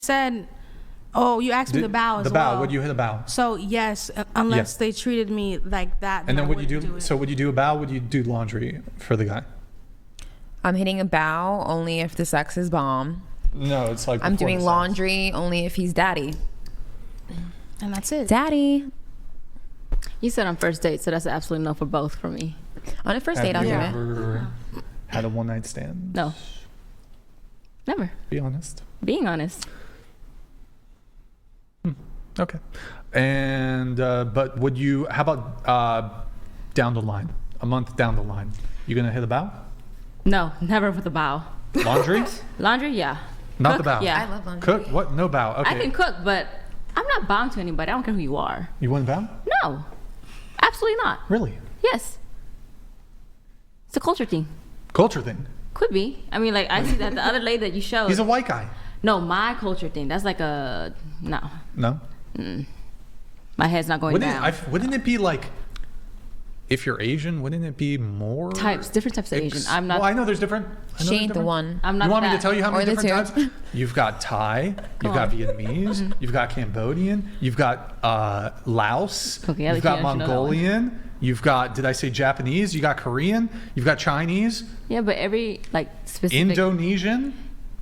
said, oh, you asked me the bow as well. The bow, would you hit a bow? So yes, unless they treated me like that. And then would you do, so would you do a bow? Would you do laundry for the guy? I'm hitting a bow only if the sex is bomb. No, it's like I'm doing laundry only if he's daddy. And that's it. Daddy. You said on first date, so that's an absolute no for both for me. On a first date, I'll do it. Have you ever had a one-night stand? No. Never. Be honest. Being honest. Okay. And, but would you, how about down the line, a month down the line, you going to hit a bow? No, never with a bow. Laundry? Laundry, yeah. Not Cook? the bow. Yeah. I love laundry. Cook? What? No bow. Okay. I can cook, but I'm not bowing to anybody. I don't care who you are. You wouldn't bow? No. Absolutely not. Really? Yes. It's a culture thing. Culture thing? Could be. I mean, like, I see that the other lady that you showed. He's a white guy. No, my culture thing. That's like a, no. No? My head's not going down. Wouldn't it be like, if you're Asian, wouldn't it be more? Different types of Asian. I'm not. Well, I know there's different. She ain't the one. I'm not. You want me to tell you how many Or the different two. types? You've got Thai, you've got Vietnamese, you've got Cambodian, you've got Laos, Okay, you've got Mongolian, you've got, did I say Japanese? You got Korean, you've got Chinese, Yeah, but every, like, specific. Indonesian.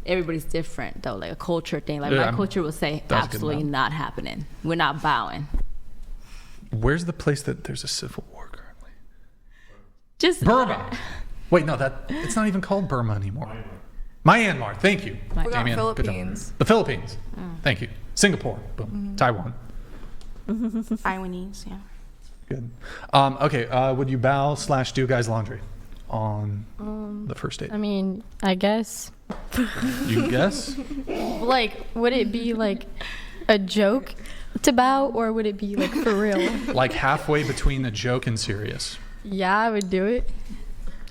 Everybody's different, though. Like a culture thing. Like, Yeah, my culture will say, that was good absolutely enough. not happening. We're not bowing. Where's the place that there's a civil war currently? Just Burma. Wait, no, it's not even called Burma anymore. Myanmar. Thank you. Forgot Damien, good job. Philippines. The Philippines. Thank you. Singapore. Boom. Taiwan. Taiwanese, yeah. Good. Okay. Would you bow / do guys' laundry on the first date? I mean, I guess. You guess? Like, would it be like a joke to bow, or would it be like for real? Like halfway between a joke and serious. Yeah, I would do it.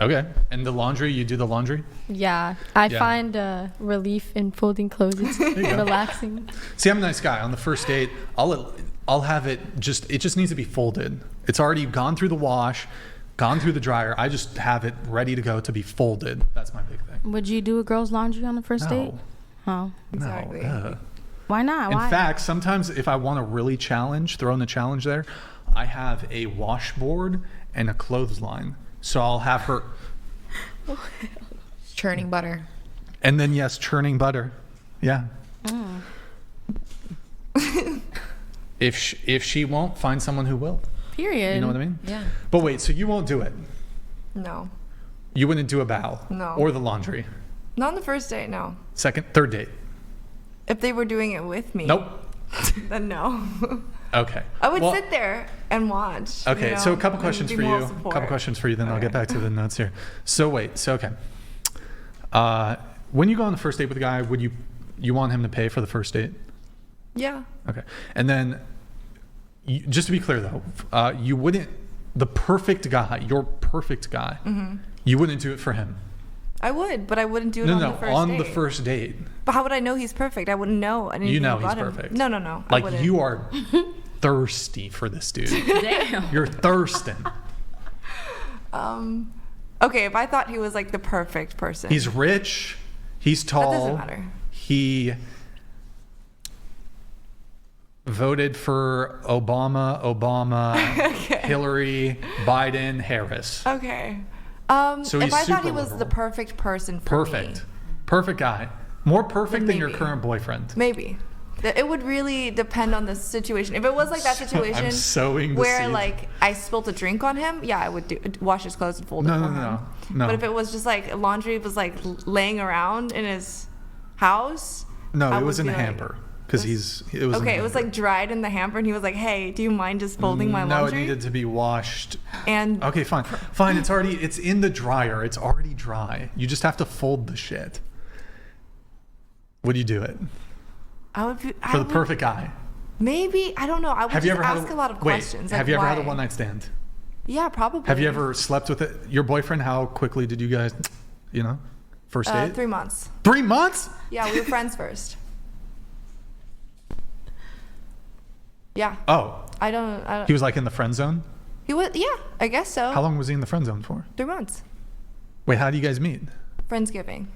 Okay. And the laundry, you do the laundry? Yeah, I Yeah. find relief in folding clothes. It's you go. relaxing. See, I'm a nice guy. On the first date, I'll have it just needs to be folded. It's already gone through the wash, gone through the dryer. I just have it ready to go to be folded. That's my big thing. Would you do a girl's laundry on the first date? Oh. Exactly. No. Why not? In Why? fact, sometimes if I want to really throw in the challenge there, I have a washboard and a clothesline. So I'll have her, Churning butter. and then yes, churning butter. Yeah. If she won't, find someone who will. Period. You know what I mean? Yeah. But wait, so you won't do it? No. You wouldn't do a bow? No. Or the laundry? Not on the first date, no. Third date? If they were doing it with me. Nope. Then no. Okay. I would Well, sit there and watch. Okay, you know, so a couple and questions be for you. moral A support. couple questions for you, then I'll get Okay. back to the notes here. So wait, okay. When you go on the first date with a guy, would you want him to pay for the first date? Yeah. Okay. And then, just to be clear though, you wouldn't, the perfect guy, your perfect guy, you wouldn't do it for him. I would, but I wouldn't do it No, on no, the first on date. the first date. But how would I know he's perfect? I wouldn't know anything You know about he's him. perfect. No. I Like wouldn't. you are thirsty for this dude. Damn. You're thirsting. Okay, if I thought he was like the perfect person. He's rich. He's tall. That doesn't matter. He voted for Obama, Okay. Hillary, Biden, Harris. Okay. So if he's I thought super he was liberal. the perfect person for me. Perfect guy. More perfect than your maybe. current boyfriend. Maybe. It would really depend on the situation. If it was like that situation I'm sowing the where seed. like I spilled a drink on him, yeah, I would wash his clothes and fold No, it no, for no, him. no. But if it was just like laundry was like laying around in his house, No, I it was would in a be like- hamper because it was. in okay, a it was hamper. like dried in the hamper, and he was like, "Hey, do you mind just folding my No, laundry?" it needed to be washed. And Okay, fine. Fine, it's in the dryer. It's already dry. You just have to fold the shit. Would you do it? I would be, For the perfect guy. Maybe I don't know. I would Have you just ever ask a lot of questions. Have like, you ever had a why? one night stand? Yeah, probably. Have you ever slept with your boyfriend? How quickly did you guys, first date? 3 months. 3 months? Yeah, we were friends first. Yeah. Oh, I don't. he was like in the friend zone? He was. Yeah, I guess so. How long was he in the friend zone for? 3 months. Wait, how do you guys meet? Friendsgiving.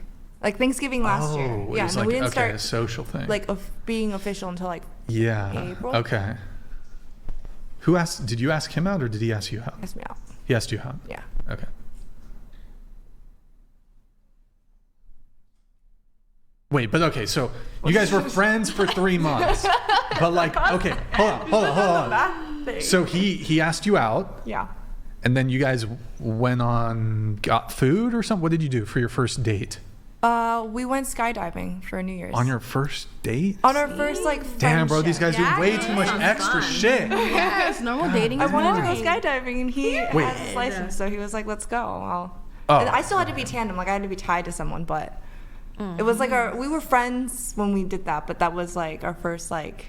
Like Thanksgiving last year. Oh, Yeah, it was no, like, we didn't okay, start a social thing. like being official until like yeah. April. Okay. Who asked? Did you ask him out or did he ask you out? asked me out. He asked you out. Yeah. Okay. Wait, but okay, so you guys were friends for 3 months. But like, okay, hold on. That thing. So he asked you out, Yeah. and then you guys got food or something? What did you do for your first date? We went skydiving for New Year's. On your first date? On our first like Damn, bro, these friendship. guys do way too much extra shit. Yes, normal dating. I is wanted to go boring. skydiving, and he Wait. had his license, so he was like, "Let's go." Oh. And I still had to be tandem, like I had to be tied to someone, but it was like we were friends when we did that, but that was like our first like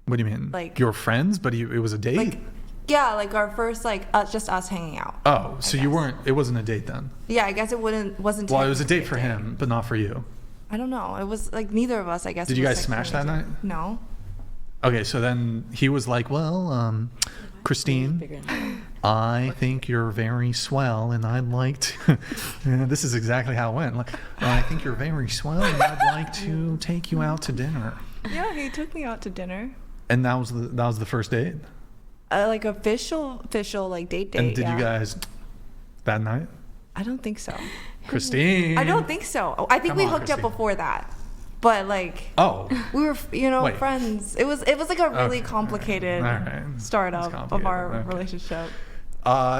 What do you mean? Like- you were friends, but it was a date? like yeah, like our first like just us hanging out. Oh, so you weren't, it wasn't a date then? Yeah, I guess it wasn't. Well, it was a date technically for him, but not for you. I don't know. It was like neither of us. I guess. Did it you was guys smash that sexually- night? No. Okay, so then he was like, well, Christine, I think you're very swell, and I'd like to. This is exactly how it went. Like, I think you're very swell, and I'd like to take you out to dinner. Yeah, he took me out to dinner. And that was the first date. Like official like date. And did yeah. you guys that night? I don't think so. Christine. I don't think so. Oh, I think Come we on, hooked up Christine. before that, but like Oh. we were, Wait. friends. It was like a really Okay. complicated All right. startup It's of complicated. our Okay. relationship.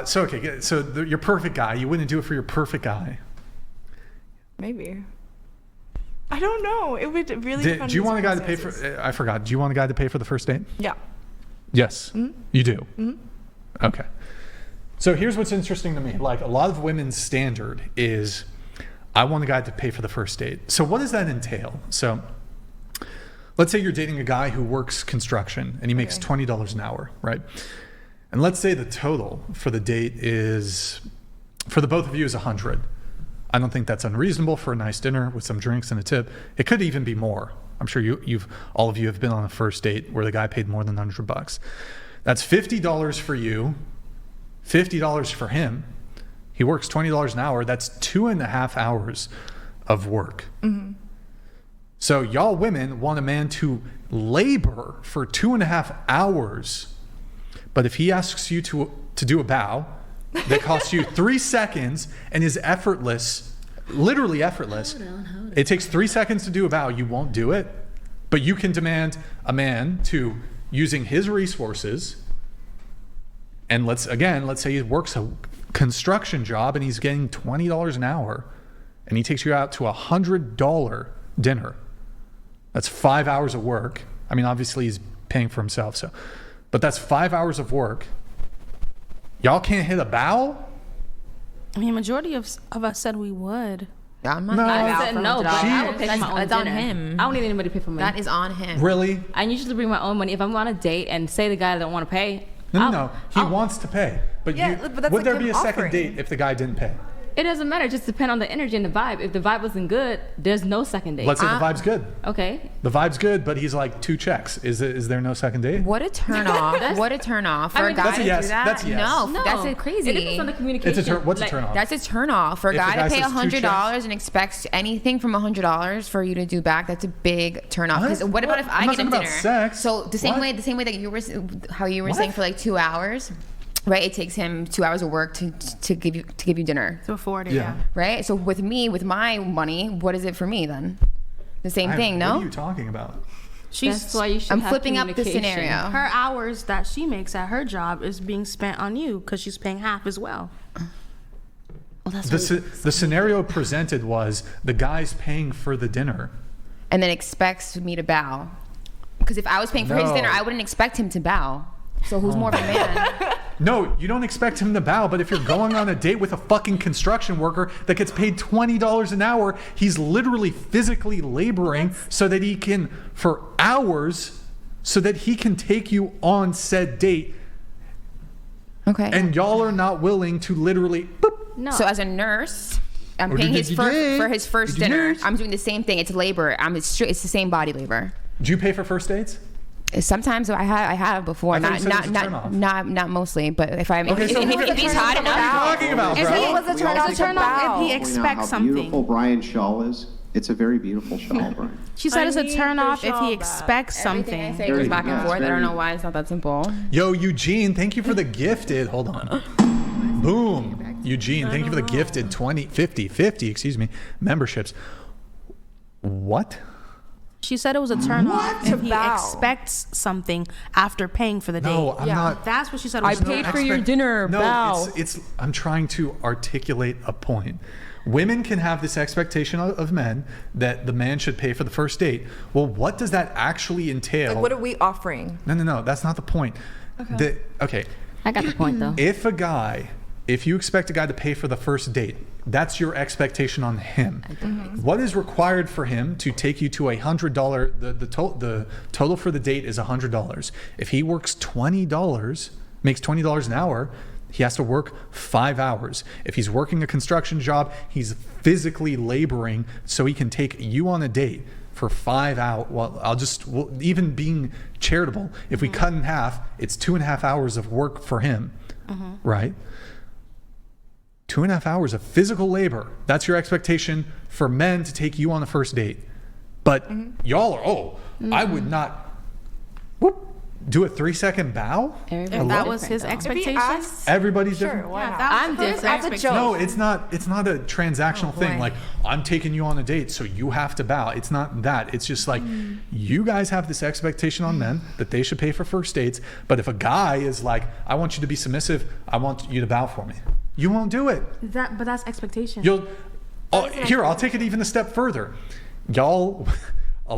So your perfect guy. You wouldn't do it for your perfect guy. Maybe. I don't know. It would really. depend Do you on want a guy to pay for? circumstances. I forgot. Do you want a guy to pay for the first date? Yeah. Yes. You do. Mm-hmm. Okay. So here's what's interesting to me. Like a lot of women's standard is, I want a guy to pay for the first date. So what does that entail? So let's say you're dating a guy who works construction and he makes $20 an hour, right? And let's say the total for the date is, for the both of you, is 100. I don't think that's unreasonable for a nice dinner with some drinks and a tip. It could even be more. I'm sure all of you have been on a first date where the guy paid more than $100. That's $50 for you, $50 for him. He works $20 an hour. That's 2.5 hours of work. Mm-hmm. So y'all women want a man to labor for 2.5 hours. But if he asks you to do a bow that costs you 3 seconds and is effortless, literally effortless, it takes 3 seconds to do a bow, you won't do it. But you can demand a man to, using his resources, and let's say he works a construction job and he's getting $20 an hour and he takes you out to $100 dinner. That's 5 hours of work. I mean, obviously he's paying for himself, but that's 5 hours of work. Y'all can't hit a bow? I mean, majority of us said we would. I'm not No. gonna I bow said for no, but $100. I would pay for my own That's on dinner. him. I don't need anybody to pay for me. That is on him. Really? I usually bring my own money. If I'm on a date and say the guy don't want to pay, No. He wants to pay. But, Yeah, but that's would like there him be a second offering. date if the guy didn't pay? it doesn't matter. It just depends on the energy and the vibe. If the vibe wasn't good, there's no second date. Let's say the vibe's good. Okay. The vibe's good, but he's like 2 checks. Is there no second date? What a turn off. What a turn off for I a mean, guy That's a to yes. do that. That's a yes. No, that's a crazy. It depends on the communication. What's a Like, turn off? That's a turn off for a If the guy guy to pay says 2 $100 and expects anything from $100 for you to do back. That's a big turn off. What? 'Cause what about if I I'm not get him talking about dinner? sex. So the same What? way that you were, how you were What? saying for like 2 hours, right? It takes him 2 hours of work to give you dinner, To afford it, Yeah. yeah. right? So with me, with my money, what is it for me then? The same thing, What are no? you talking about? That's why you should I'm have flipping up the communication. scenario. Her hours that she makes at her job is being spent on you because she's paying half as well. Well, that's The scenario presented was the guy's paying for the dinner. And then expects me to bow. Because if I was paying for his No. dinner, I wouldn't expect him to bow. So who's more of a man? No, you don't expect him to bow, but if you're going on a date with a fucking construction worker that gets paid $20 an hour, he's literally physically laboring so that he can, for hours, so that he can take you on said date. Okay. And y'all are not willing to literally, boop. no. So as a nurse, I'm Or paying did his you first date? for his first Did you dinner. date? I'm doing the same thing. It's labor. It's the same body labor. Do you pay for first dates? Sometimes I have before, I thought you said it was a turn-off. not mostly, but if I'm Okay, so if he's hot what are you enough, talking about, If bro? he was a We turn also on it's a turn off if he point out expects how something. beautiful Brian's shawl is. It's a very beautiful shawl, Brian. She said I it's a need turn your off if shawl he back. expects everything I something. say goes back and Yeah, forth. I don't very- know why it's not that simple. Yo, Eugene, thank you for the gifted. Hold on. Boom. Eugene, thank you for the gifted 50, excuse me, memberships. What? She said it was a turn off To if he bow. expects something after paying for the date. No, I'm not. That's what she said. I Was paid for your dinner, No, bow. it's I'm trying to articulate a point. Women can have this expectation of men that the man should pay for the first date. Well, what does that actually entail? Like, what are we offering? No, that's not the point. Okay. I got the point though. If you expect a guy to pay for the first date, that's your expectation on him. What is required for him to take you to $100? The total for the date is $100. If he works $20, makes $20 an hour, he has to work 5 hours. If he's working a construction job, he's physically laboring so he can take you on a date for 5 hours. Well, even being charitable, if we cut in half, it's 2.5 hours of work for him, right? 2.5 hours of physical labor. That's your expectation for men to take you on the first date. But y'all are, I would not do a 3-second bow. If that was his If he expectation. asks, Everybody's sure, different. why not? I'm As a different. joke. No, it's not a transactional thing. boy. Like, I'm taking you on a date, so you have to bow. It's not that. It's just like, you guys have this expectation on men that they should pay for first dates. But if a guy is like, I want you to be submissive, I want you to bow for me, you won't do it. But that's expectation. I'll take it even a step further. Y'all, I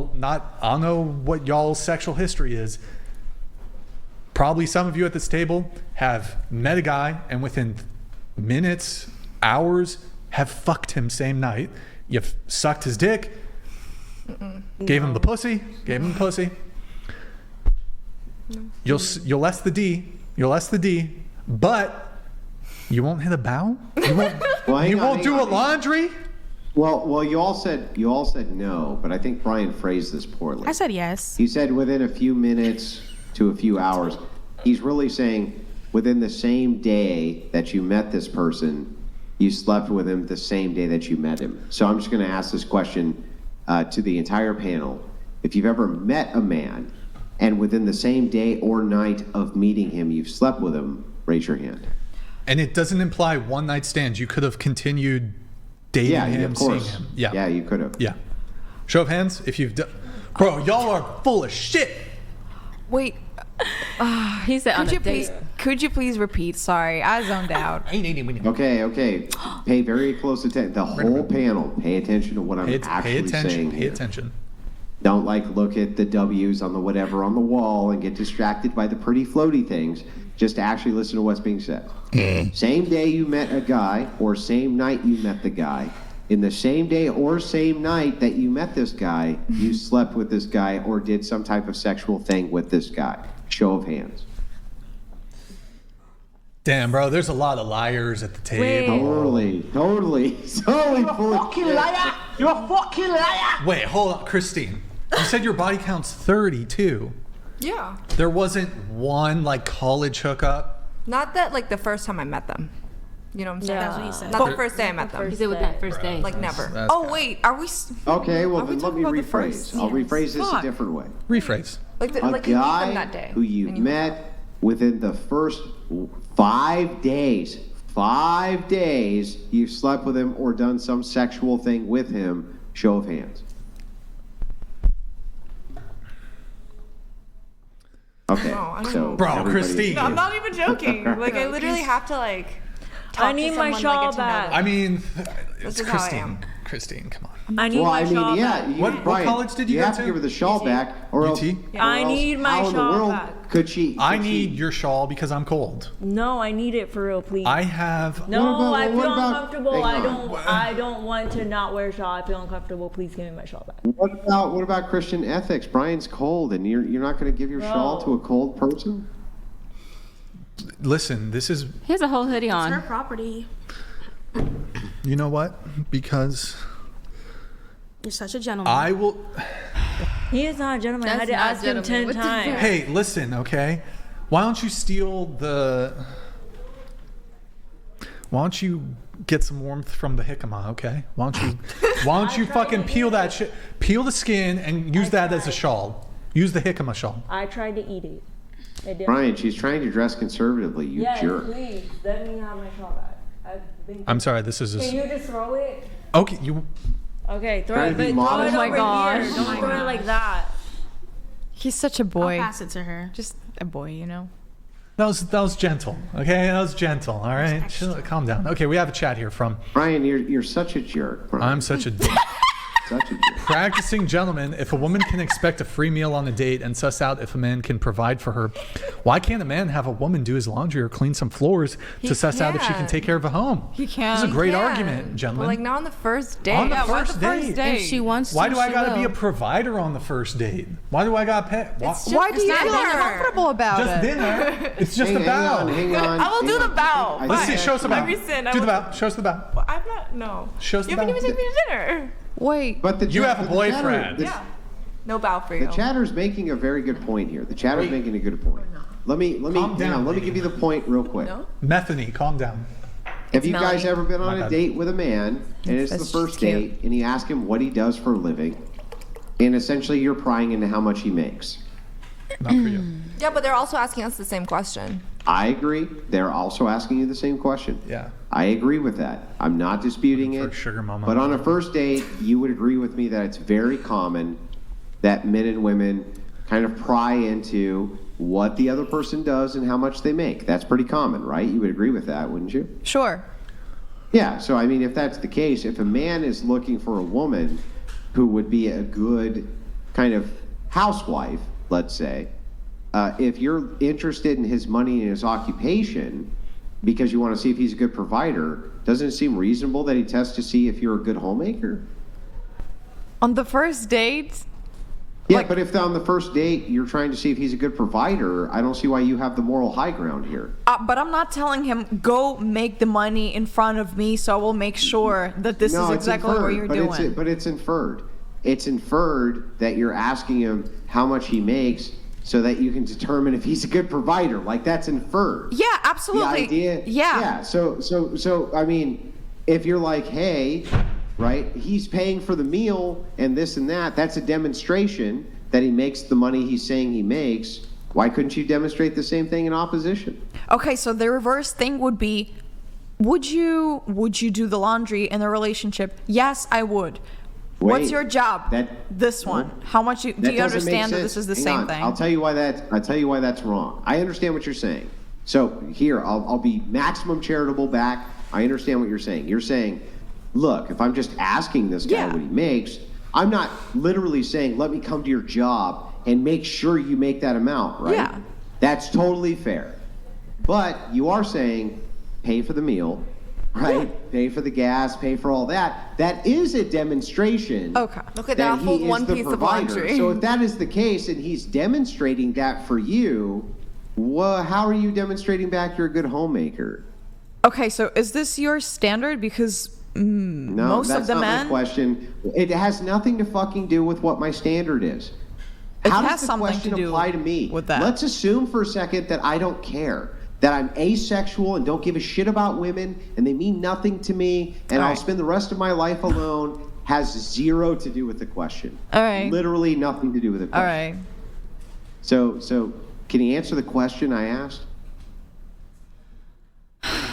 don't know what y'all's sexual history is. Probably some of you at this table have met a guy and within minutes, hours, have fucked him same night. You've sucked his dick, gave him the pussy. You'll less the D, but you won't hit a bow? You won't do a laundry? Well, you all said no, but I think Brian phrased this poorly. I said yes. He said within a few minutes to a few hours. He's really saying within the same day that you met this person, you slept with him the same day that you met him. So I'm just going to ask this question to the entire panel. If you've ever met a man and within the same day or night of meeting him, you've slept with him, raise your hand. And it doesn't imply one night stands. You could have continued dating him, of course. seeing him. Yeah, you could have. Yeah. Show of hands if you've done. Bro, y'all are full of shit. Wait, He said on a date. could you please repeat? Sorry, I zoned out. Okay. Pay very close attention. The whole panel, pay attention to what I'm actually saying Pay here. attention. Don't look at the W's on the whatever on the wall and get distracted by the pretty floaty things. Just actually listen to what's being said. Same day you met a guy or same night you met the guy. In the same day or same night that you met this guy, you slept with this guy or did some type of sexual thing with this guy. Show of hands. Damn, bro, there's a lot of liars at the table. Totally full of shit. You're a fucking liar! Wait, hold on, Christine. You said your body count's 32. Yeah. There wasn't one like college hookup. Not that like the first time I met them. You know what I'm saying? That's what he said. Not the first day I met them. He said with that first day. Like never. That's Oh bad. wait, are we? Okay, well Are we then let talking me about the rephrase. first? I'll rephrase this a Fuck. different way. Rephrase. Like A like you meet them guy that day. who you and you- met within the first 5 days. 5 days you slept with him or done some sexual thing with him. Show of hands. Okay, No, I don't so know. Bro, everybody- Christine. No, I'm not even joking. Like I literally have to like. Talk I need to my someone, shawl like, get to know back. them. I mean, This it's is how I Christine. am. Christine, come on. I need Well, my I mean, shawl yeah. back. You, What Brian, college did you go have to? to give her the shawl back, or else, UT? I need my how in the shawl world back. could she? I could she- need your shawl because I'm cold. No, I need it for real, please. I have. No, What I about- feel what about- uncomfortable. hang on. I don't want to not wear a shawl. I feel uncomfortable. Please give me my shawl back. What about Christian ethics? Brian's cold, and you're not going to give your shawl to a cold person? Listen, this is. He has a whole hoodie It's her on. property. You know what? Because You're such a gentleman. I will. He is not a gentleman. I had to ask him 10 times. Hey, listen, okay? Why don't you get some warmth from the jicama, okay? Why don't you fucking peel that shit, peel the skin and use that as a shawl. Use the jicama shawl. I tried to eat it. Brian, she's trying to dress conservatively, you jerk. Please. Let me have my shawl back. I'm sorry, this is Can you just throw it? Okay, you... Okay, throw Trying it, to be but throw it modest. over gosh. here. Don't throw it like that. He's such a boy. I'll pass it to her. Just a boy, you know. That was gentle, okay? That was gentle, all right? Calm down. Okay, we have a chat here from... Brian, you're such a jerk. Brian. I'm such a... Such a jerk. Practicing gentleman, if a woman can expect a free meal on a date and suss out if a man can provide for her, why can't a man have a woman do his laundry or clean some floors to suss out if she can take care of a home? He can. This is a great Yeah. argument, But gentlemen. like not on the first date. On the Yeah, why first the first date. date? If she wants to, Why do I she gotta be a will. provider on the first date? Why do I gotta pay? Why do you not feel dinner. uncomfortable about Just it? dinner. It's just a Hang bow. on. I will do the bow. Let's see. Show us the bow. Every sin, I Do the will- bow. Show us the bow. Well, I'm not. No. Show us the You haven't bow. even taken me to dinner. Wait. But You have a boyfriend. Yeah. No bow for you. The chatter's making a very good point here. The chatter's making a good point. Let me Calm hang down, on, let me lady. give you the point real quick. Methany, calm down. Have you guys Melanie. ever been My on a bad. date with a man and it's the That's first cute. date and you ask him what he does for a living and essentially you're prying into how much he makes? Not for you. Yeah, but they're also asking us the same question. I agree. They're also asking you the same question. Yeah. I agree with that. I'm not disputing Looking it. for a sugar mama. But on a first date, you would agree with me that it's very common that men and women kind of pry into what the other person does and how much they make. That's pretty common, right? You would agree with that, wouldn't you? Sure. Yeah, so I mean, if that's the case, if a man is looking for a woman who would be a good kind of housewife, let's say, if you're interested in his money and his occupation because you want to see if he's a good provider, doesn't it seem reasonable that he tests to see if you're a good homemaker? On the first date, Yeah, but if on the first date you're trying to see if he's a good provider, I don't see why you have the moral high ground here. but I'm not telling him go make the money in front of me, so I will make sure that this is it's exactly what inferred, you're but doing. But it's inferred. It's inferred that you're asking him how much he makes so that you can determine if he's a good provider. Like that's inferred. Yeah, absolutely. The idea. Yeah. So I mean, if you're like, hey, right, he's paying for the meal and this and that, that's a demonstration that he makes the money he's saying he makes. Why couldn't you demonstrate the same thing in opposition? Okay, so the reverse thing would be, would you do the laundry in a relationship? Yes, I would. What's Wait, your job? This one. How much do you doesn't make understand that sense. this is the Hang same on. thing? I'll tell you why that's wrong. I understand what you're saying. So here, I'll be maximum charitable back. I understand what you're saying. You're saying, look, if I'm just asking this guy Yeah. what he makes, I'm not literally saying, let me come to your job and make sure you make that amount, right? Yeah. That's totally fair. But you are saying, pay for the meal, right? Yeah. Pay for the gas, pay for all that. That is a demonstration. Okay. Look at that, he fold is one the piece of provider. laundry. So if that is the case and he's demonstrating that for you, well, how are you demonstrating back you're a good homemaker? Okay, so is this your standard? Because No, most that's of the not men. my question. It has nothing to fucking do with what my standard is. It How has does the something question to do apply to me? with that. Let's assume for a second that I don't care, that I'm asexual and don't give a shit about women, and they mean nothing to me, and All I'll right. spend the rest of my life alone. Has zero to do with the question. All right. Literally nothing to do with the All question. right. So can you answer the question I asked?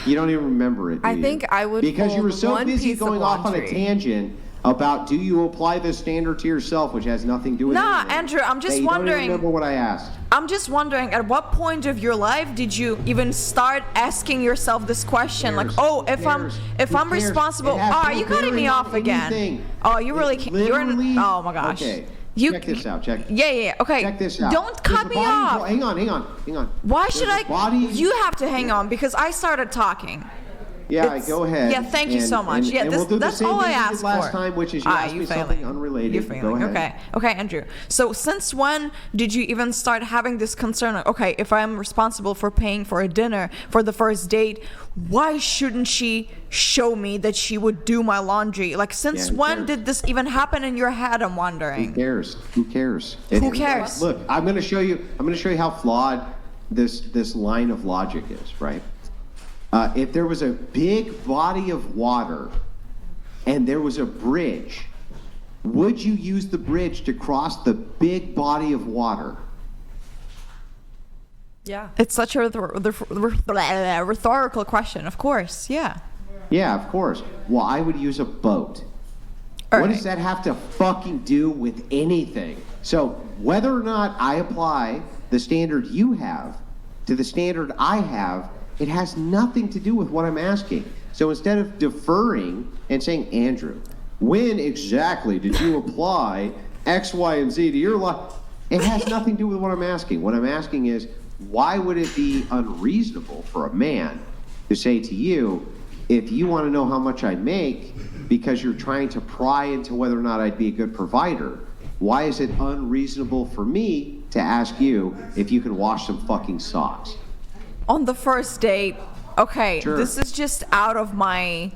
You don't even remember it, do I you? think I would Because you were fold so one busy piece of going off on a laundry. tangent about do you apply this standard to yourself, which has nothing to do with Nah, anything, Andrew, I'm just that you wondering- don't even remember what I asked. I'm just wondering, at what point of your life did you even start asking yourself this question? Like, cares? oh, Who if I'm cares? if Who I'm cares? responsible, It has oh, no are you cutting me bearing on off again? anything. Oh, you really It can't. You're in. literally- Oh my gosh. Okay. You Check this out. Check. Yeah. Okay. Check this out. Don't There's cut a me body- off. Hang on. Why should There's I? a body- You have to hang on because I started talking. Yeah, go ahead. Yeah, thank you so much. And we'll do the that's same all thing I we did asked last for. time, which is you asked me something unrelated. You're failing. Go ahead. Okay, Andrew. So since when did you even start having this concern? Okay, if I'm responsible for paying for a dinner for the first date, why shouldn't she show me that she would do my laundry? Like, since when did this even happen in your head? I'm wondering. Who cares? Who cares? Who cares? Look, I'm going to show you how flawed this line of logic is, right? If there was a big body of water and there was a bridge, would you use the bridge to cross the big body of water? Yeah. It's such a rhetorical question. Of course, yeah. Yeah, of course. Well, I would use a boat. What does that have to fucking do with anything? So whether or not I apply the standard you have to the standard I have, it has nothing to do with what I'm asking. So instead of deferring and saying, Andrew, when exactly did you apply X, Y, and Z to your life? It has nothing to do with what I'm asking. What I'm asking is, why would it be unreasonable for a man to say to you, if you want to know how much I make because you're trying to pry into whether or not I'd be a good provider, why is it unreasonable for me to ask you if you can wash some fucking socks? On the first date, okay, Sure. This is just out of my...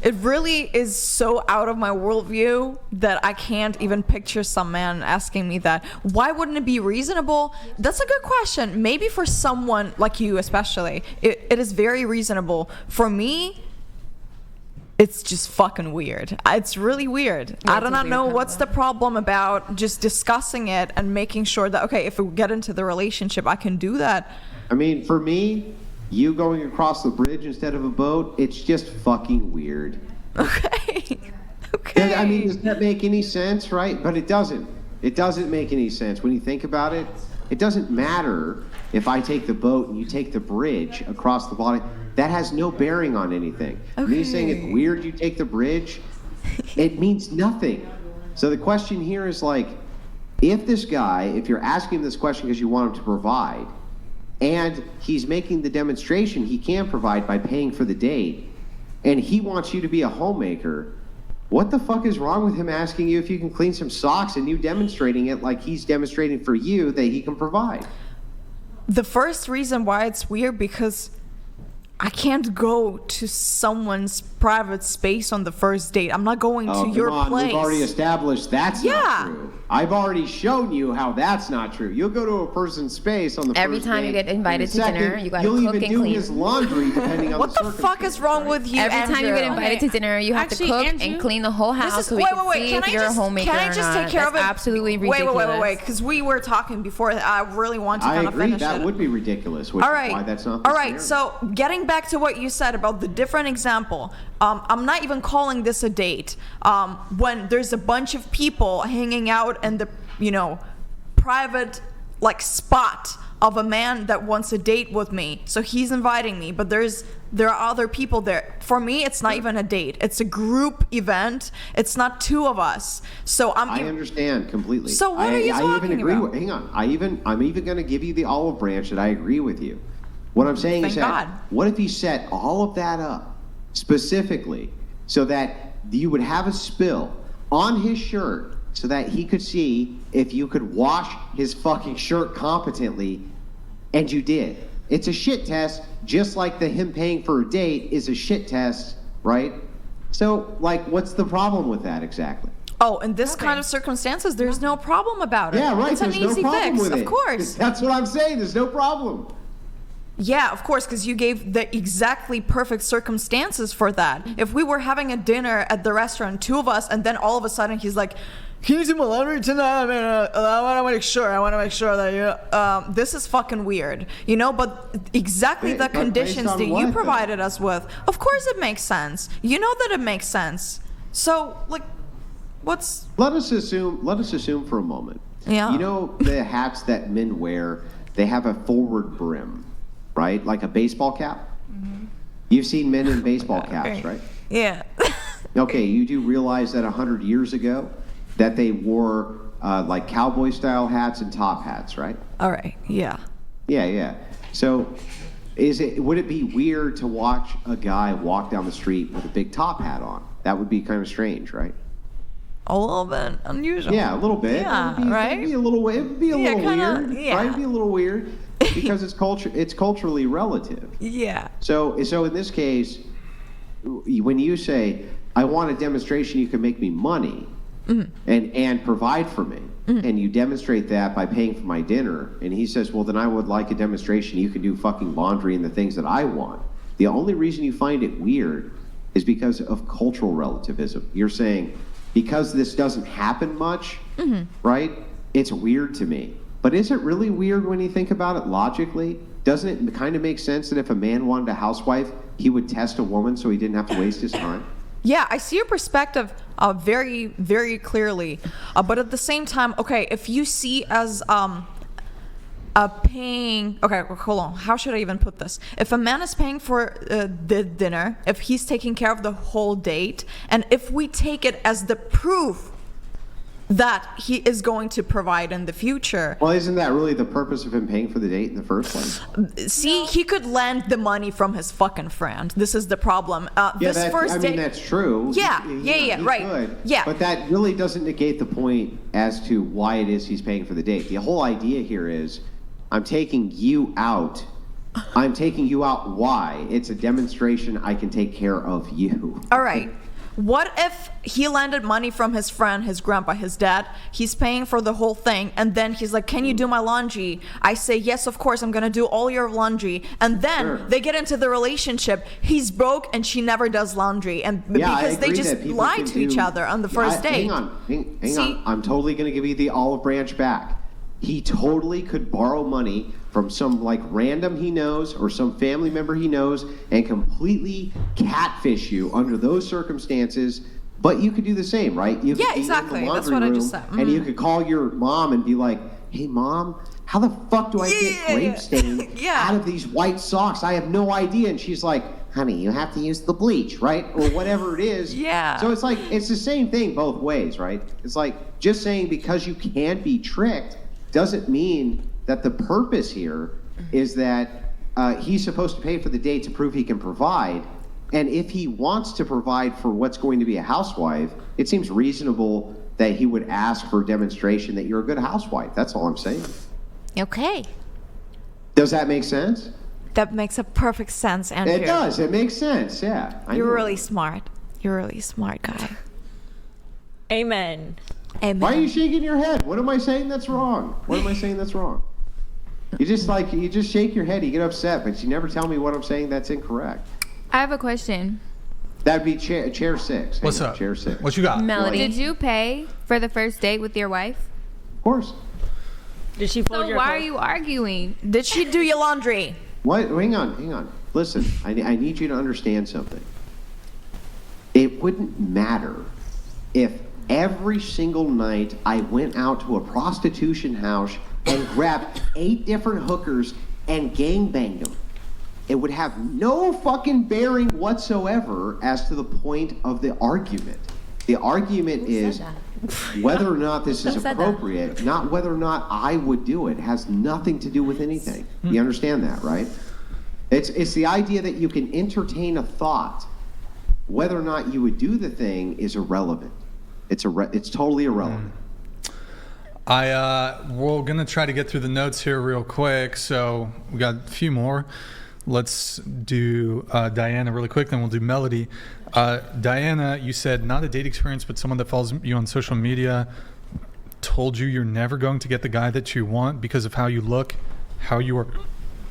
It really is so out of my worldview that I can't even picture some man asking me that. Why wouldn't it be reasonable? That's a good question. Maybe for someone like you especially, it is very reasonable. For me, it's just fucking weird. It's really weird. I do not know what's the problem about just discussing it and making sure that, okay, if we get into the relationship, I can do that. I mean, for me, you going across the bridge instead of a boat, it's just fucking weird. Okay. Okay. I mean, does that make any sense, right? But it doesn't. It doesn't make any sense. When you think about it, it doesn't matter if I take the boat and you take the bridge across the body. That has no bearing on anything. Me saying it's weird you take the bridge, it means nothing. So the question here is like, if this guy, if you're asking him this question because you want him to provide, and he's making the demonstration he can provide by paying for the date, and he wants you to be a homemaker, what the fuck is wrong with him asking you if you can clean some socks and you demonstrating it like he's demonstrating for you that he can provide? The first reason why it's weird because I can't go to someone's private space on the first date. I'm not going to your place. We've already established that's not true. I've already shown you how that's not true. You'll go to a person's space on the Every first time you date, get invited to dinner, you gotta you'll cook even and do clean. his laundry depending on What the fuck is wrong with you, Every time you get invited to dinner, you have Actually, to cook Andrew, and clean the whole house so we can see if you're a homemaker Can I just or take not. care of it? That's absolutely ridiculous. Wait, because we were talking before. I really want to I kind of agree, finish that it. would be ridiculous, which All is right. why that's not the All right. scenario. So getting back to what you said about the different example, I'm not even calling this a date. When there's a bunch of people hanging out in the, private spot of a man that wants a date with me. So he's inviting me, but there are other people there. For me, it's not even a date. It's a group event. It's not two of us. So I understand completely. So what are you talking even agree about? Hang on. I'm even going to give you the olive branch that I agree with you. What I'm saying is Thank that God. what if he set all of that up specifically so that you would have a spill on his shirt so that he could see if you could wash his fucking shirt competently, and you did. It's a shit test, just like him paying for a date is a shit test, right? So, what's the problem with that exactly? Oh, in this kind of circumstances, there's no problem about it. Yeah, right. It's an There's no easy problem fix, with it. of course. That's what I'm saying. There's no problem. Yeah, of course, because you gave the exactly perfect circumstances for that. If we were having a dinner at the restaurant, two of us, and then all of a sudden he's like, "Can you do my laundry tonight? I mean, I want to make sure that you." This is fucking weird, But exactly the But conditions based on that you what, though? provided us with, of course, it makes sense. You know that it makes sense. So, what's? Let us assume for a moment. Yeah. You know the hats that men wear, they have a forward brim, right? Like a baseball cap. Mm-hmm. You've seen men in baseball caps, right? Yeah. Okay, you do realize that 100 years ago that they wore cowboy style hats and top hats, right? All right. Yeah. Yeah. So Would it be weird to watch a guy walk down the street with a big top hat on? That would be kind of strange, right? A little bit unusual. Yeah, a little bit. Yeah, It'd be, right? It'd be a little weird, Yeah. right? It'd be a little weird because it's culturally relative. Yeah. So in this case, when you say, I want a demonstration you can make me money and provide for me, and you demonstrate that by paying for my dinner, and he says, well, then I would like a demonstration you can do fucking laundry and the things that I want. The only reason you find it weird is because of cultural relativism. You're saying, because this doesn't happen much, right? It's weird to me. But is it really weird when you think about it logically? Doesn't it kind of make sense that if a man wanted a housewife, he would test a woman so he didn't have to waste his time? Yeah, I see your perspective very, very clearly. But at the same time, okay, if you see as paying... Okay, hold on. How should I even put this? If a man is paying for the dinner, if he's taking care of the whole date, and if we take it as the proof that he is going to provide in the future. Well, isn't that really the purpose of him paying for the date in the first place? See, he could lend the money from his fucking friend. This is the problem. Yeah, this first date. that's true. Yeah, He right. could, Yeah. But that really doesn't negate the point as to why it is he's paying for the date. The whole idea here is, I'm taking you out. I'm taking you out. Why? It's a demonstration I can take care of you. All right. What if he lended money from his friend, his grandpa, his dad? He's paying for the whole thing, and then he's like, can you do my laundry? I say, yes, of course, I'm gonna do all your laundry. And then they get into the relationship. He's broke and she never does laundry. And because they just lie to each other on the first date. Hang on. I'm totally gonna give you the olive branch back. He totally could borrow money from some like random he knows or some family member he knows and completely catfish you under those circumstances. But you could do the same, right? You could Yeah, be in exactly. the That's laundry what I room just said. And you could call your mom and be like, hey, Mom, how the fuck do I get grape stain out of these white socks? I have no idea. And she's like, honey, you have to use the bleach, right? Or whatever it is. Yeah. So it's like, it's the same thing both ways, right? It's like just saying because you can be tricked doesn't mean that the purpose here is that he's supposed to pay for the date to prove he can provide. And if he wants to provide for what's going to be a housewife, it seems reasonable that he would ask for a demonstration that you're a good housewife. That's all I'm saying. Okay. Does that make sense? That makes a perfect sense, Andrew. It does. It makes sense. Yeah. You're really smart. You're a really smart guy. Amen. Amen. Why are you shaking your head? What am I saying that's wrong? What am I saying that's wrong? You just shake your head, you get upset, but you never tell me what I'm saying that's incorrect. I have a question. That'd be chair 6. What's up? Chair 6. What you got? Melody, did you pay for the first date with your wife? Of course. Did she fold So your why are clothes? you arguing? Did she do your laundry? What? Hang on. Listen, I need you to understand something. It wouldn't matter if every single night I went out to a prostitution house and grabbed 8 different hookers and gangbanged them. It would have no fucking bearing whatsoever as to the point of the argument. The argument is whether or not this is appropriate, not whether or not I would do it. It has nothing to do with anything. You understand that, right? It's the idea that you can entertain a thought. Whether or not you would do the thing is irrelevant. It's totally irrelevant. We're gonna try to get through the notes here real quick, so we got a few more. Let's do Diana really quick, then we'll do Melody. Diana, you said not a date experience, but someone that follows you on social media told you you're never going to get the guy that you want because of how you look, how you are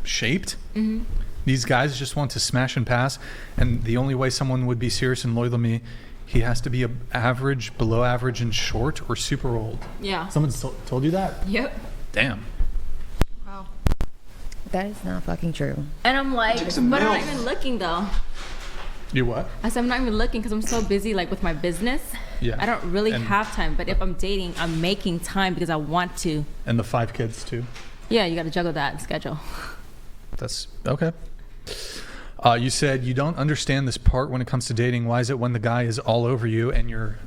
shaped. Mm-hmm. These guys just want to smash and pass, and the only way someone would be serious and loyal to me, he has to be average, below average, and short, or super old. Yeah. Someone told you that? Yep. Damn. That is not fucking true. And I'm like, but I'm not even looking though. You what? I said I'm not even looking because I'm so busy like with my business. Yeah. I don't really have time. But if I'm dating, I'm making time because I want to. And the 5 kids too. Yeah, you got to juggle that schedule. That's okay. You said you don't understand this part when it comes to dating. Why is it when the guy is all over you and you're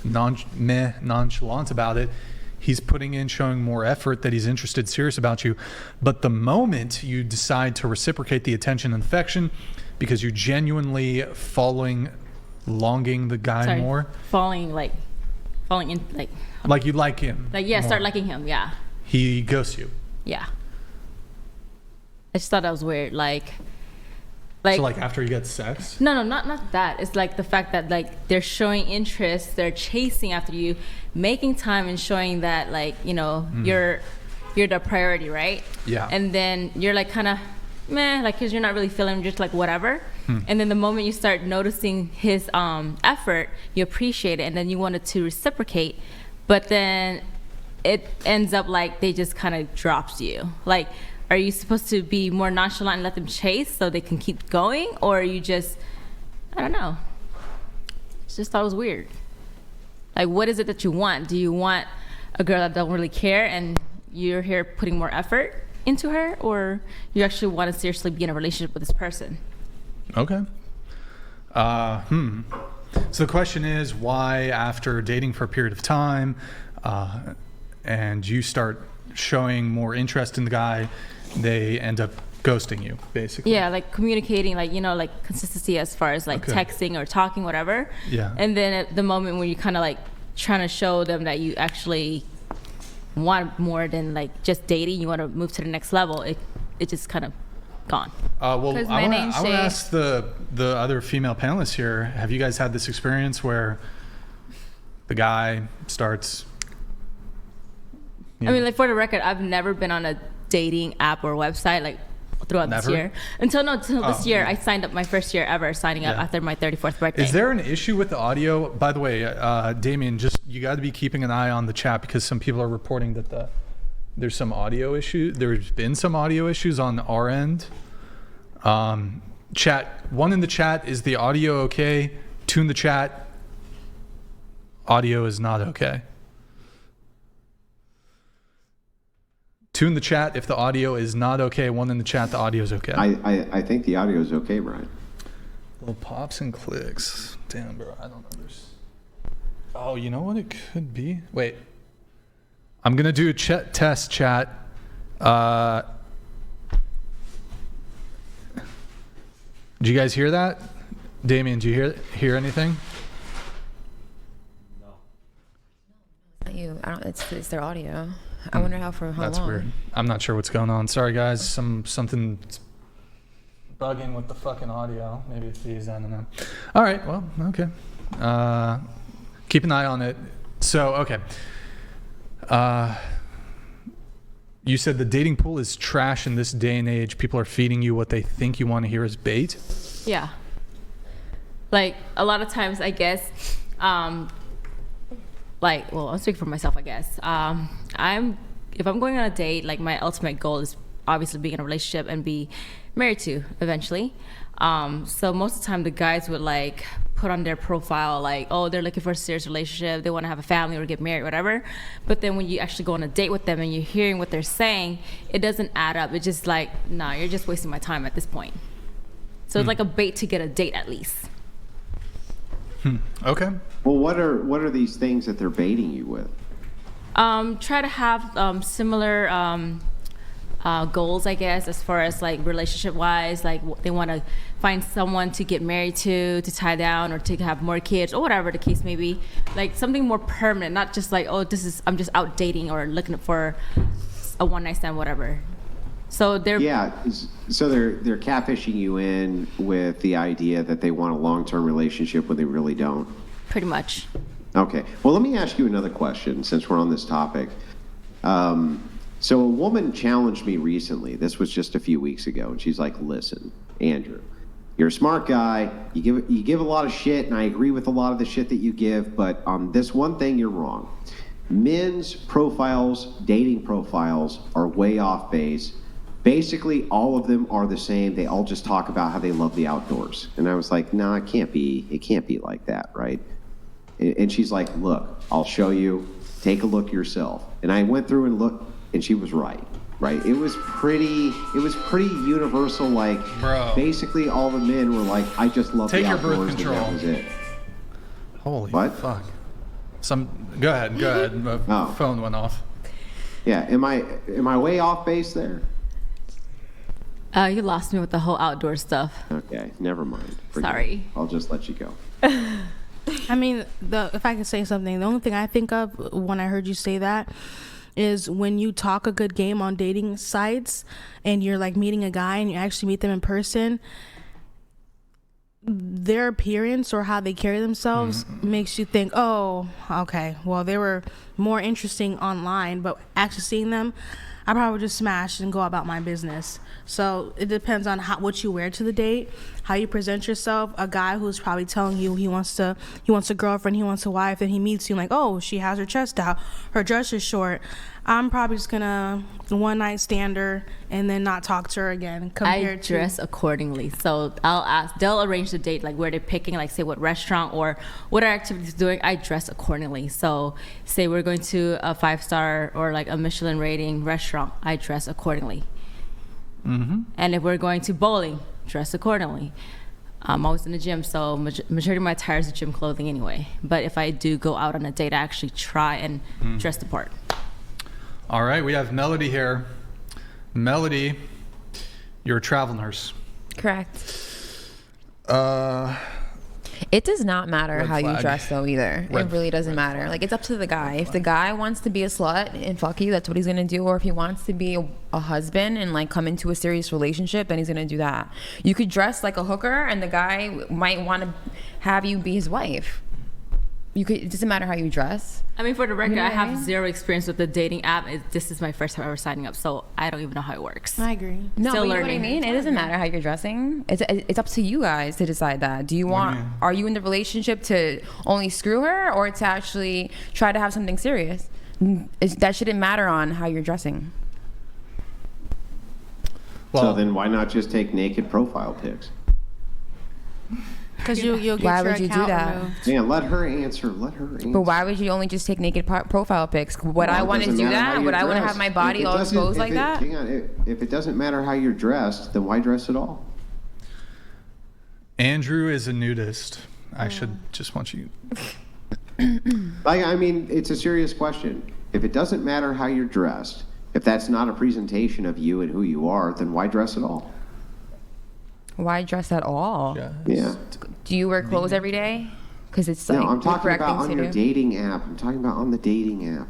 nonchalant about it, he's putting in, showing more effort, that he's interested, serious about you. But the moment you decide to reciprocate the attention and affection because you're genuinely longing the guy more, falling in, like you like him, start liking him, he ghosts you. I just thought that was weird. So after you get sex? No, not that. It's like the fact that like they're showing interest, they're chasing after you, making time and showing that you're the priority, right? Yeah. And then you're like kind of meh, like because you're not really feeling, just like whatever. And then the moment you start noticing his effort, you appreciate it, and then you wanted to reciprocate, but then it ends up like they just kind of drops you. Like, are you supposed to be more nonchalant and let them chase so they can keep going? Or are you just, I don't know. Just thought it was weird. Like, what is it that you want? Do you want a girl that don't really care and you're here putting more effort into her? Or you actually want to seriously be in a relationship with this person? Okay. So the question is, why after dating for a period of time and you start showing more interest in the guy, they end up ghosting you, basically? Yeah, like communicating, like consistency as far as texting or talking, whatever. Yeah. And then at the moment when you kind of like trying to show them that you actually want more than like just dating, you want to move to the next level, it just kind of gone. Well, I want to ask the other female panelists here, have you guys had this experience where the guy starts... I mean, like, for the record, I've never been on a dating app or website like throughout this year. Until this year, I signed up my first year ever signing up after my 34th birthday. Is there an issue with the audio? By the way, Damien, you got to be keeping an eye on the chat because some people are reporting that there's some audio issue. There's been some audio issues on our end. Chat, one in the chat, is the audio okay? Two in the chat, audio is not okay. Two in the chat if the audio is not okay. One in the chat, the audio is okay. I think the audio is okay, Brian. Little pops and clicks. Damn, bro, I don't know. Oh, you know what it could be? Wait. I'm going to do a test chat. Did you guys hear that? Damien, did you hear anything? Not you. It's their audio. I wonder how long. That's weird. I'm not sure what's going on. Sorry, guys. Something's bugging with the fucking audio. Maybe it's these. I don't know. All right. Well, okay. Keep an eye on it. So, okay. You said the dating pool is trash in this day and age. People are feeding you what they think you want to hear as bait. Yeah. Like, a lot of times, I guess, I'll speak for myself, I guess. If I'm going on a date, like, my ultimate goal is obviously being in a relationship and be married to eventually. So most of the time the guys would like put on their profile like, oh, they're looking for a serious relationship, they want to have a family or get married, whatever. But then when you actually go on a date with them and you're hearing what they're saying, it doesn't add up. It's just like, nah, you're just wasting my time at this point. So it's like a bait to get a date at least. Okay. Well, what are these things that they're baiting you with? Try to have similar goals, I guess, as far as like relationship wise, like they want to find someone to get married to tie down, or to have more kids, or whatever the case may be. Like something more permanent, not just like, oh, I'm just out dating or looking for a one night stand, whatever. So they're they're catfishing you in with the idea that they want a long-term relationship when they really don't. Pretty much. Okay. Well, let me ask you another question since we're on this topic. So a woman challenged me recently. This was just a few weeks ago, and she's like, "Listen, Andrew, you're a smart guy. You give a lot of shit, and I agree with a lot of the shit that you give. But on this one thing, you're wrong. Men's profiles, dating profiles, are way off base. Basically, all of them are the same. They all just talk about how they love the outdoors." And I was like, "No, it can't be. It can't be like that, right?" And she's like, "Look, I'll show you. Take a look yourself." And I went through and looked, and she was right. It was pretty universal. Like, bro, basically all the men were like, "I just love the outdoors," and that was it. Holy what? Fuck. Go ahead. My Oh. phone went off. Yeah, am I way off base there? You lost me with the whole outdoor stuff. Okay, never mind. Forget Sorry. it. I'll just let you go. I mean, if I can say something, the only thing I think of when I heard you say that is when you talk a good game on dating sites and you're like meeting a guy and you actually meet them in person, their appearance or how they carry themselves makes you think, oh, okay, well, they were more interesting online, but actually seeing them, I probably would just smash and go about my business. So it depends on what you wear to the date, how you present yourself. A guy who's probably telling you he wants a girlfriend, he wants a wife, and he meets you like, oh, she has her chest out, her dress is short. I'm probably just gonna one night stand her and then not talk to her again. I dress accordingly. So I'll ask, they'll arrange the date, like where they're picking, like say what restaurant or what our activities doing. I dress accordingly. So say we're going to a 5-star or like a Michelin rating restaurant, I dress accordingly. And if we're going to bowling, dress accordingly. I'm always in the gym, so majority of my attire is gym clothing anyway. But if I do go out on a date, I actually try and dress the part. All right, we have Melody here. Melody, you're a travel nurse. Correct. It does not matter Red how you flag. dress though either. Red- It really doesn't matter. Like it's up to the guy. If the guy wants to be a slut and fuck you, that's what he's gonna do. Or if he wants to be a husband and like come into a serious relationship, then he's gonna do that. You could dress like a hooker and the guy might want to have you be his wife. It doesn't matter how you dress. I mean, for the record, You know I what I have mean? zero experience with the dating app. This is my first time ever signing up, so I don't even know how it works. I agree. No, Still but you know what I learning. mean? It doesn't matter how you're dressing. It's up to you guys to decide that. Do you What do you want, mean? are you in the relationship to only screw her or to actually try to have something serious? That shouldn't matter on how you're dressing. So then why not just take naked profile pics? Because you'll get Why your would you do account that? removed. Yeah, let her answer. But why would you only just take naked profile pics? Would I Well, it want to doesn't do matter how that? you're Would I want to dressed. have my body If it all doesn't- exposed if like it- that? Hang on. If it doesn't matter how you're dressed, then why dress at all? Andrew is a nudist. I should just want you. I mean, it's a serious question. If it doesn't matter how you're dressed, if that's not a presentation of you and who you are, then why dress at all? Why dress at all? Yeah. Do you wear clothes every day? Because it's like No, I'm the talking correct about thing on to your do. dating app. I'm talking about on the dating app.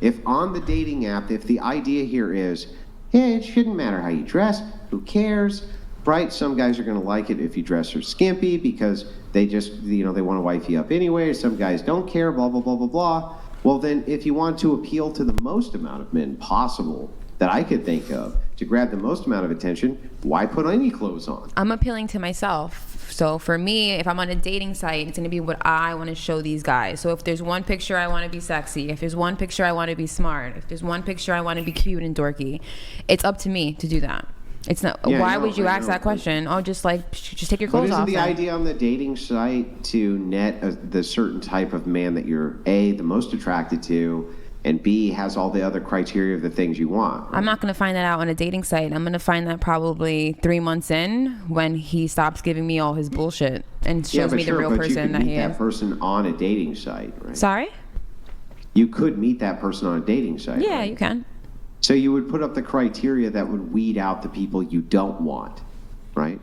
If on the dating app, if the idea here is, hey, it shouldn't matter how you dress, who cares? Right? Some guys are going to like it if you dress or skimpy because they just, they want to wife you up anyway. Some guys don't care, blah, blah, blah, blah, blah. Well, then if you want to appeal to the most amount of men possible that I could think of to grab the most amount of attention, why put any clothes on? I'm appealing to myself. So for me, if I'm on a dating site, it's going to be what I want to show these guys. So if there's one picture I want to be sexy, if there's one picture I want to be smart, if there's one picture I want to be cute and dorky, it's up to me to do that. It's not. Yeah, why I would you know, ask that question? Oh, just take your But clothes isn't off. the then. idea on the dating site to net the certain type of man that you're A, the most attracted to, and B, has all the other criteria of the things you want? I'm not going to find that out on a dating site. I'm going to find that probably 3 months in when he stops giving me all his bullshit and shows me the real but you person could that meet he that is. person on a dating site, right? Sorry? You could meet that person on a dating site. Yeah, right? you can. So you would put up the criteria that would weed out the people you don't want, right?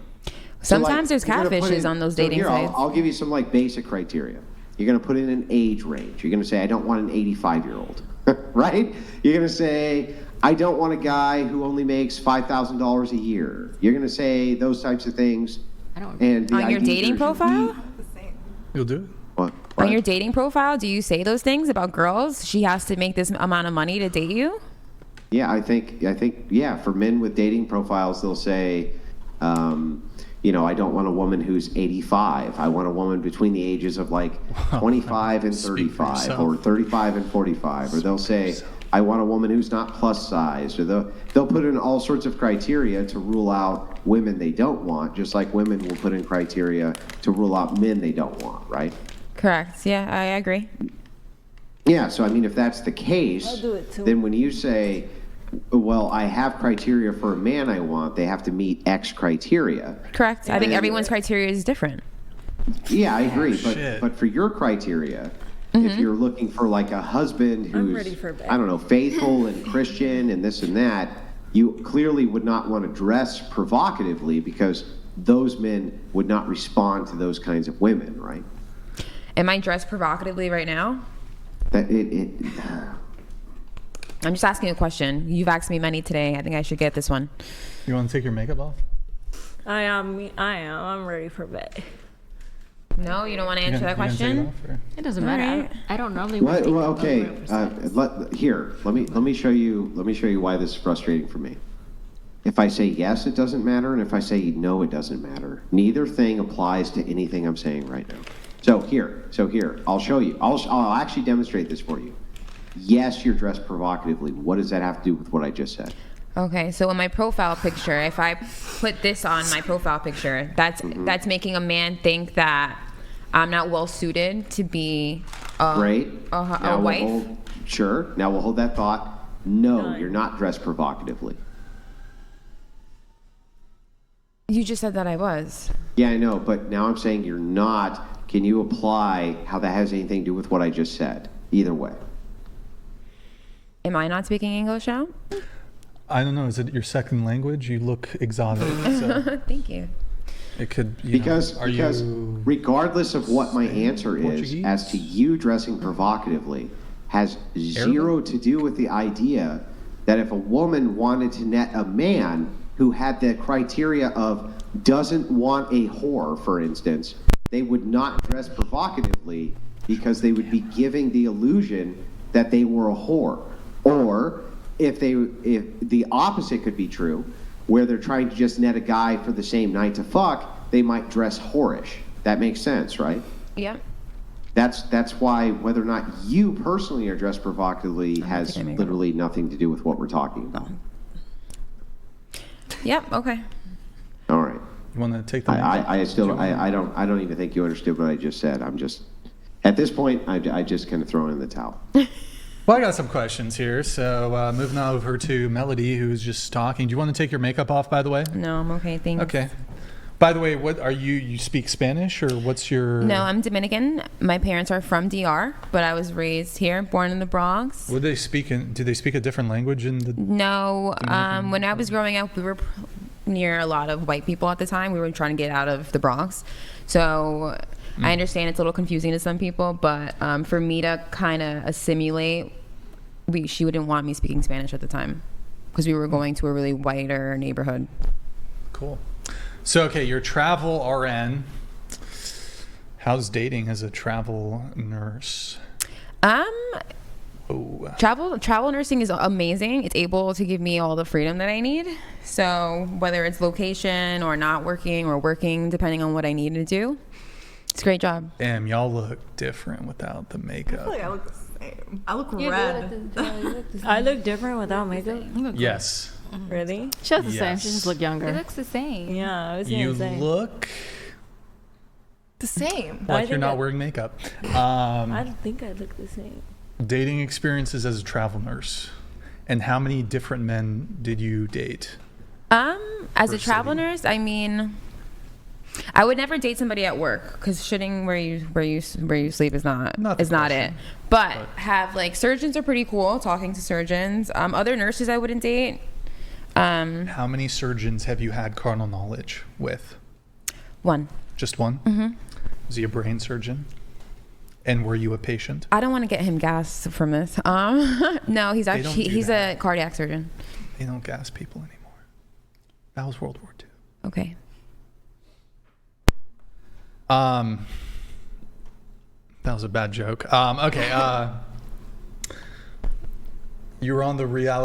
So, Sometimes there's you're gonna put catfishes in- on those so dating here, sites. I'll give you some basic criteria. You're going to put in an age range. You're going to say, I don't want an 85-year-old, right? You're going to say, I don't want a guy who only makes $5,000 a year. You're going to say those types of things. And the On your idea dating here should profile? be- You'll do it? What? On your dating profile, do you say those things about girls? She has to make this amount of money to date you? Yeah, I think, yeah, for men with dating profiles, they'll say, I don't want a woman who's 85. I want a woman between the ages of 25 and Speak for 35, yourself. or 35 and 45. Or they'll say, I want a woman who's not plus size. Or they'll put in all sorts of criteria to rule out women they don't want, just like women will put in criteria to rule out men they don't want, right? Correct. Yeah, I agree. Yeah, so I mean, if that's the case, I'll do it too. then when you say, well, I have criteria for a man I want, they have to meet X criteria. Correct. I think everyone's criteria is different. Yeah, I agree. shit. But for your criteria, if you're looking for like a husband I'm who's, ready for bed. I don't know, faithful and Christian and this and that, you clearly would not want to dress provocatively because those men would not respond to those kinds of women, right? Am I dressed provocatively right now? That I'm just asking a question. You've asked me many today. I think I should get this one. You want to take your makeup off? I am. I'm ready for bed. No, you don't want to answer that You gonna take question? it off, or- It doesn't All matter. right. I don't normally. Well, wear well, makeup. okay. Let me show you why this is frustrating for me. If I say yes, it doesn't matter, and if I say no, it doesn't matter. Neither thing applies to anything I'm saying right now. So here, I'll show you. I'll actually demonstrate this for you. Yes, you're dressed provocatively. What does that have to do with what I just said? Okay, so in my profile picture, if I put this on my profile picture, that's making a man think that I'm not well suited to be Great. a wife. Sure. Now we'll hold that thought. No, you're not dressed provocatively. You just said that I was. Yeah, I know, but now I'm saying you're not. Can you apply how that has anything to do with what I just said? Either way. Am I not speaking English now? I don't know. Is it your second language? You look exotic. So Thank you. it could. Because you regardless of what my answer is, Portuguese? as to you dressing provocatively, has zero to do with the idea that if a woman wanted to net a man who had the criteria of doesn't want a whore, for instance, they would not dress provocatively because they would be giving the illusion that they were a whore. Or if the opposite could be true, where they're trying to just net a guy for the same night to fuck, they might dress whorish. That makes sense, right? Yep. That's why whether or not you personally are dressed provocatively has literally nothing to do with what we're talking about. Yep. Okay. All right. You want to take the? I don't even think you understood what I just said. I'm just at this point I just kind of throw in the towel. Well, I got some questions here. So moving on over to Melody, who's just talking. Do you want to take your makeup off, by the way? No, I'm okay. Thanks. Okay. By the way, what are you? You speak Spanish, or what's your? No, I'm Dominican. My parents are from DR, but I was raised here, born in the Bronx. What do they speak in? Do they speak a different language in the? No, when I was growing up, we were near a lot of white people at the time. We were trying to get out of the Bronx. So I understand it's a little confusing to some people, but for me to kind of assimilate, she wouldn't want me speaking Spanish at the time because we were going to a really whiter neighborhood. Cool. So, okay, you're travel RN. How's dating as a travel nurse? Travel nursing is amazing. It's able to give me all the freedom that I need. So whether it's location or not working or working, depending on what I need to do, it's a great job. Damn, y'all look different without the makeup. I feel like I look the same. I look You red. I look different without makeup. Yes. Really? She looks the same. Yes. She just look younger. It looks the same. Yeah, I was You gonna say. look The same. like I you're think not wearing makeup. I don't think I look the same. Dating experiences as a travel nurse. And how many different men did you date? As a travel nurse, I mean, I would never date somebody at work because shitting where you sleep is not it. But have like surgeons are pretty cool. Talking to surgeons, other nurses I wouldn't date. How many surgeons have you had carnal knowledge with? One. Just one? Mm-hmm. Was he a brain surgeon? And were you a patient? I don't want to get him gas from this. No, he's actually he's a cardiac surgeon. They don't gas people anymore. That was World War II. Okay. That was a bad joke. Okay. You were on the reality